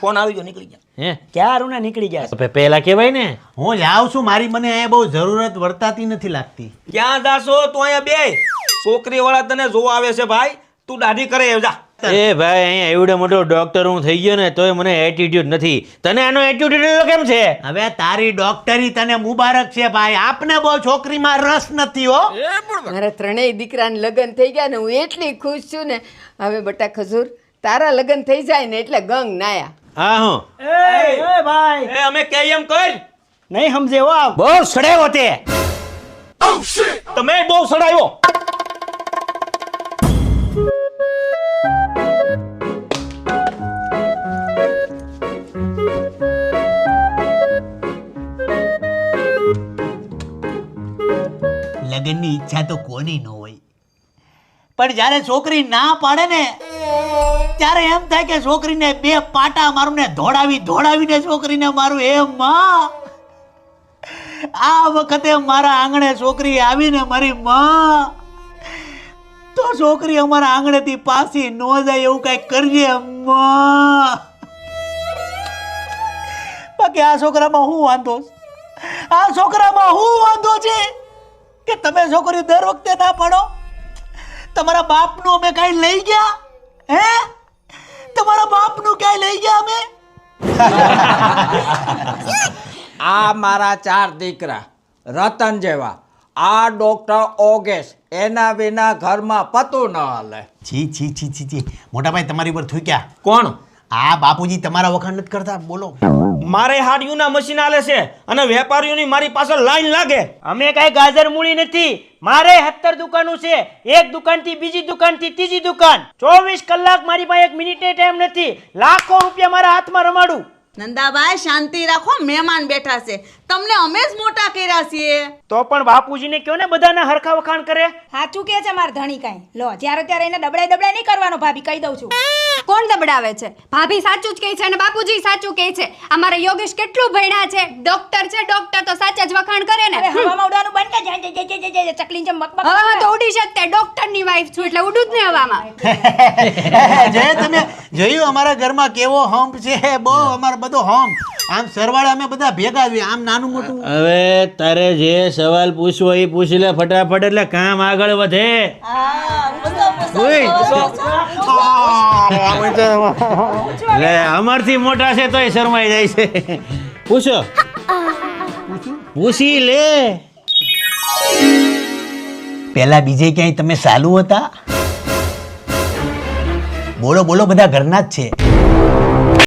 Phone આવી ગયો, નીકળી ગયા. હે ક્યારું ને નીકળી ગયા. તો પેલા કહેવાય ને. હું જાઉં છું, મારી મને અહીંયા બહુ જરૂરત વર્તાતી નથી લાગતી. ક્યાં જાશો? તું અહીંયા બે છોકરી વાળા તને જોવા આવે છે ભાઈ, તું દાઢી કરે જા. એ ભાઈ અહીંયા એવડો મોટો ડોક્ટર હું થઈ ગયો ને તોય મને એટીટ્યુડ નથી. તને આનો એટીટ્યુડ કેમ છે? હવે તારી ડોક્ટરી તને મુબારક છે ભાઈ. આપને બહુ છોકરીમાં રસ નથી હો. મારા ત્રણેય દીકરાને લગ્ન થઈ ગયા ને હું એટલી ખુશ છું ને. હવે બટા ખજૂર તારા લગ્ન થઈ જાય ને એટલે ગંગ નાયા. હા હું એ ભાઈ એ અમે કહીએ એમ કર. નહીં સમજે હો આપ. બહુ સડેવો તે. તમે બહુ સડાયો. લગ્નની ઈચ્છા તો કોની ન હોય, પણ જ્યારે છોકરી ના પાડે ને ત્યારે એમ થાય કે છોકરીને બે પાટા મારું ને ધોડાવીને છોકરીને મારું. એ માં, આ વખતે મારા આંગણે છોકરી આવીને મારી માં, તો છોકરી અમારા આંગણેથી પાછી ન જાય એવું કઈ કરજે માં. બાકી આ છોકરામાં હું વાંધો છે? આ છોકરામાં હું વાંધો છે કે તમે છોકરી દર વખતે ના પાડો? તમારા બાપનું અમે કઈ લઈ ગયા? હે, તમારા બાપનું ક્યાંય લઈ ગયા અમે? આ મારા 4 દીકરા રતન જેવા, આ ડોક્ટર ઓગેશ, એના વિના ઘરમાં પતું ન હાલે. છી છી છી છી છી, મોટા ભાઈ તમારી ઉપર થૂક્યા. કોણ? આ બાપુજી તમારા વખાણ નથી કરતા, બોલો. મારે હાડિયુંના મશીન આલે છે અને વેપારીઓની મારી પાછળ લાઈન લાગે. અમે કઈ ગાજર મૂળી નથી. મારે 17 દુકાનો છે. એક દુકાન થી બીજી દુકાન થી ત્રીજી દુકાન. 24 કલાક મારી પાસે 1 મિનિટે ટાઈમ નથી. લાખો રૂપિયા મારા હાથમાં રમાડું. નંદાભાઈ શાંતિ રાખો, મહેમાન બેઠા છે, તમને અમે જ મોટા કર્યા છીએ. તો પણ બાપુજીને કયો ને બધાના હરખા વખાણ કરે. સાચું કે છે માર ધણી કાંઈ. લો જ્યારે ત્યારે એને દબડાઈ નહીં કરવાનો ભાભી, કહી દઉં છું. કોણ દબડાવે છે? ભાભી સાચું જ કહે છે અને બાપુજી સાચું કહે છે. અમારા યોગેશ કેટલું ભણ્યા છે, ડોક્ટર છે. ડોક્ટર તો સાચા જ વખાણ કરે ને. હવે હવામાં ઉડવાનું બંધ કર. જય ચકલી જેમ મકમક. હવે તો ઉડી શકતે. ડોક્ટરની વાઈફ છું એટલે ઉડું જ ને હવામાં. જે તમે જોયું અમારા ઘરમાં કેવો હમ્પ છે, બહુ અમારો બધો હમ્પ. આમ સરવાળે અમે બધા ભેગા છીએ, આમ નાનું મોટું. હવે તારે જે સવાલ પૂછવો એ પૂછી લે ફટાફટ, એટલે કામ આગળ વધે. લે અમારથી મોટા છે તોય શરમાઈ જાય છે. પૂછો, પૂછી લે. પેલા બીજે ક્યાંય તમે ચાલુ હતા? બોલો બોલો, બધા ઘરના જ છે.